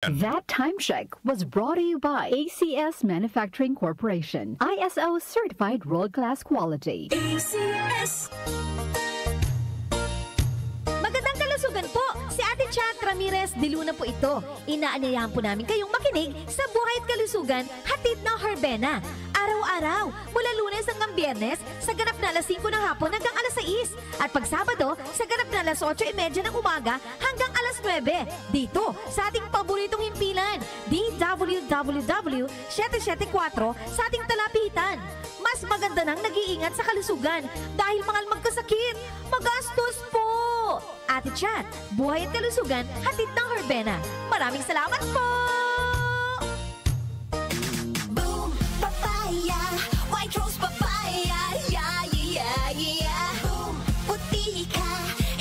That time check was brought to you by ACS Manufacturing Corporation, ISO certified world-class quality. ACS. Magandang kalusugan po! Si Ate Chat Ramirez de Luna po ito. Inaanyayahan po namin kayong makinig sa Buhay at Kalusugan, hatid ng Herbena. Araw-araw, mula Lunes hanggang Biyernes, sa ganap na alas 5 ng hapon hanggang alas 6. At pag Sabado, sa ganap na alas 8:30 ng umaga hanggang alas 9. Dito, sa ating paboritong himpilan, DWWW 774 sa ating talapitan. Mas maganda nang nag-iingat sa kalusugan dahil mahal magkasakit. Magastos po! Ate Chat, Buhay at Kalusugan, hatid ng Herbena. Maraming salamat po! Boom, papaya, white rose papaya, yeah, yeah, yeah. Boom, puti ka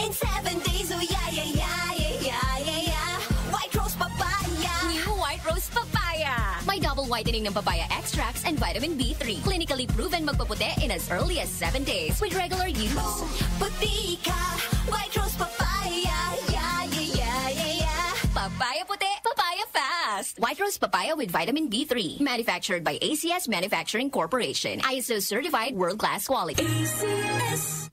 in 7 days, oh yeah, yeah, yeah, yeah, yeah, yeah. White rose papaya. New White Rose Papaya. May double whitening ng papaya extracts and vitamin B3. Clinically proven magpaputi in as early as 7 days with regular use. Boom, puti ka, white rose papaya, yeah, yeah, yeah, yeah, yeah. Papaya puti, papaya fast. White Rose Papaya with vitamin B3. Manufactured by ACS Manufacturing Corporation. ISO certified world-class quality. ACS.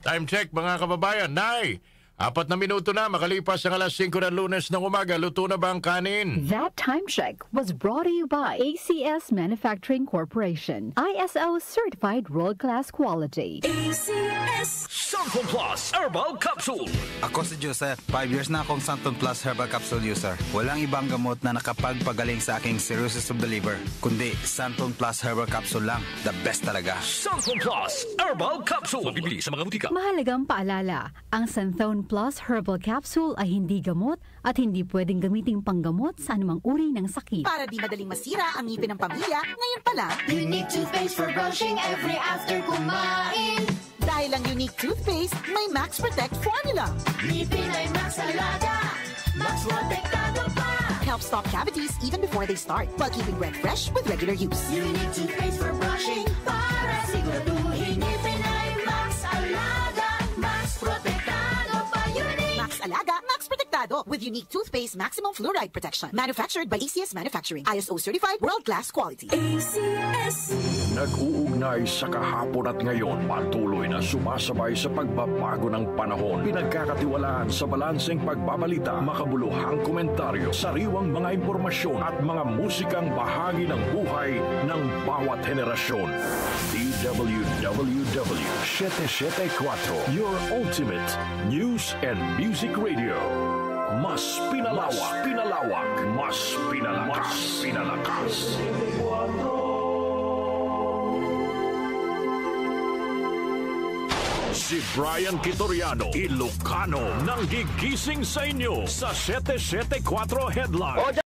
Time check mga kababayan. Nay, 4 na minuto na makalipas ang alas 5 ng Lunes ng umaga. Luto na ba ang kanin? That time check was brought to you by ACS Manufacturing Corporation, ISO certified world-class quality. ACS. Santon Plus Herbal Capsule. Ako si Joseph. 5 years na akong Santon Plus Herbal Capsule user. Walang ibang gamot na nakapagpagaling sa aking cirrhosis of the liver, kundi Santon Plus Herbal Capsule lang. The best talaga. Santon Plus Herbal Capsule. Mabibili sa mga butika. Mahalagang paalala, ang Santon Plus Herbal Capsule ay hindi gamot at hindi pwedeng gamiting panggamot sa anumang uri ng sakit. Para di madaling masira ang ngipin ng pamilya, ngayon pa lang, Unique toothpaste for brushing every after kumain. dahil ang unique toothpaste, may Max Protect formula. Ngipin ay Max Alaga, Max Protektado pa. Helps stop cavities even before they start, while keeping breath fresh with regular use. Unique toothpaste for brushing para siguraduhin ngipin ay Max Alaga, Max Protektado pa. Unique. Max Alaga, Max Protectado with unique toothpaste maximum fluoride protection. Manufactured by ACS Manufacturing, ISO certified world-class quality. ACS. Nag-uugnay sa kahapon at ngayon, patuloy na sumasabay sa pagbabago ng panahon. Pinagkakatiwalaan sa balanseng pagbabalita, makabuluhang komentaryo, sariwang mga impormasyon at mga musikang bahagi ng buhay ng bawat henerasyon. DWWW 774, your ultimate news and music radio. Mas pinalawak, mas pinalakas. Si Brian Kitoriano, Ilocano, nang gigising sa inyo sa 774 Headline.